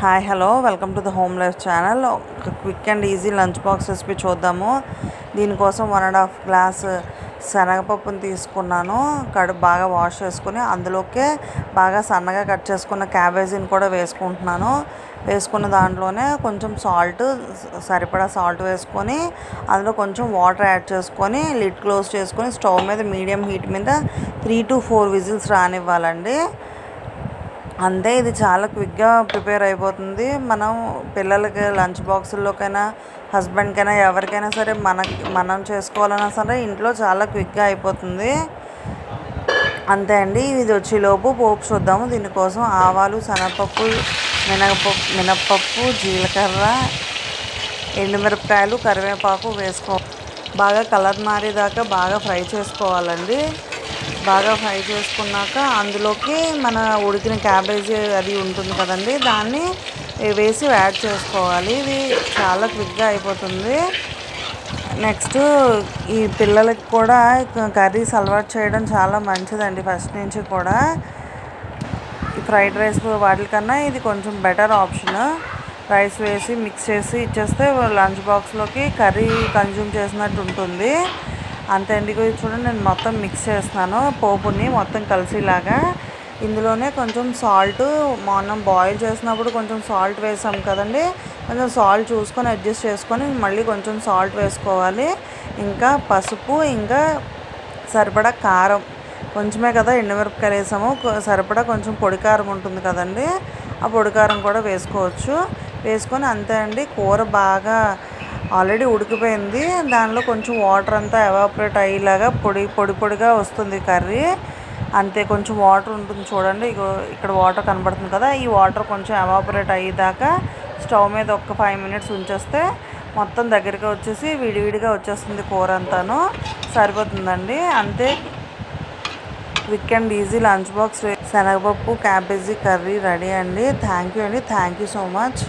Hi hello welcome to the home life channel. ఒక quick and easy lunch box recipe చూద్దాము. దీనికోసం 1.5 glass శనగపప్పుని తీసుకున్నాను. బాగా వాష్ చేసుకుని అందులోకే బాగా సన్నగా కట్ చేసుకున్న క్యాబేజీని కూడా వేసుకుంటున్నాను. వేసుకున్న దాంట్లోనే కొంచెం సరిపడా సాల్ట్ వేసుకొని అందులో కొంచెం వాటర్ యాడ్ చేసుకొని లిడ్ క్లోజ్ చేసుకొని స్టవ్ మీద మీడియం హీట్ మీద 3 to 4 విజిల్స్ రానివ్వాలండి. అంతే, ఇది చాలా క్విక్గా ప్రిపేర్ అయిపోతుంది. మనం పిల్లలకి లంచ్ బాక్సుల్లోకైనా హస్బెండ్కైనా ఎవరికైనా సరే మనం చేసుకోవాలన్నా సరే ఇంట్లో చాలా క్విక్గా అయిపోతుంది. అంతే అండి. ఇది వచ్చేలోపు పోపు చూద్దాము. దీనికోసం ఆవాలు, శనగపప్పు, మినప్పప్పు, జీలకర్ర, ఎండుమిరపకాయలు, కరివేపాకు బాగా కలర్ మారేదాకా బాగా ఫ్రై చేసుకోవాలండి. బాగా ఫ్రై చేసుకున్నాక అందులోకి మన ఉడికిన క్యాబేజీ అది ఉంటుంది కదండి, దాన్ని వేసి యాడ్ చేసుకోవాలి. ఇది చాలా క్విక్గా అయిపోతుంది. నెక్స్ట్, ఈ పిల్లలకి కూడా కర్రీస్ అలవాటు చేయడం చాలా మంచిదండి. ఫస్ట్ నుంచి కూడా ఈ ఫ్రైడ్ రైస్ వాటికన్నా ఇది కొంచెం బెటర్ ఆప్షన్. రైస్ వేసి మిక్స్ చేసి ఇచ్చేస్తే లంచ్ బాక్స్లోకి కర్రీ కన్జ్యూమ్ చేసినట్టు ఉంటుంది. అంతే అండి. చూడండి, నేను మొత్తం మిక్స్ చేస్తున్నాను పోపుని మొత్తం కలిసిలాగా. ఇందులోనే కొంచెం సాల్ట్, మనం బాయిల్ చేసినప్పుడు కొంచెం సాల్ట్ వేసాం కదండి, కొంచెం సాల్ట్ చూసుకొని అడ్జస్ట్ చేసుకొని మళ్ళీ కొంచెం సాల్ట్ వేసుకోవాలి. ఇంకా పసుపు, ఇంకా సరిపడా కారం, కొంచెమే కదా ఎండుమిరపకాయలు వేసాము, సరిపడా కొంచెం పొడి కారం ఉంటుంది కదండి, ఆ పొడి కారం కూడా వేసుకోవచ్చు. వేసుకొని అంతే అండి. కూర బాగా ఆల్రెడీ ఉడికిపోయింది. దానిలో కొంచెం వాటర్ అంతా ఎవాపరేట్ అయ్యేలాగా పొడిగా వస్తుంది కర్రీ. అంతే, కొంచెం వాటర్ ఉంటుంది చూడండి, ఇక్కడ వాటర్ కనబడుతుంది కదా, ఈ వాటర్ కొంచెం ఎవాపరేట్ అయ్యేదాకా స్టవ్ మీద ఒక 5 minutes ఉంచేస్తే మొత్తం దగ్గరికి వచ్చేసి విడివిడిగా వచ్చేస్తుంది కూర అంతాను. సరిపోతుందండి. అంతే, quick and easy lunch box శనగపప్పు క్యాబేజీ కర్రీ రెడీ అండి. థ్యాంక్ యూ అండి. Thank you so much.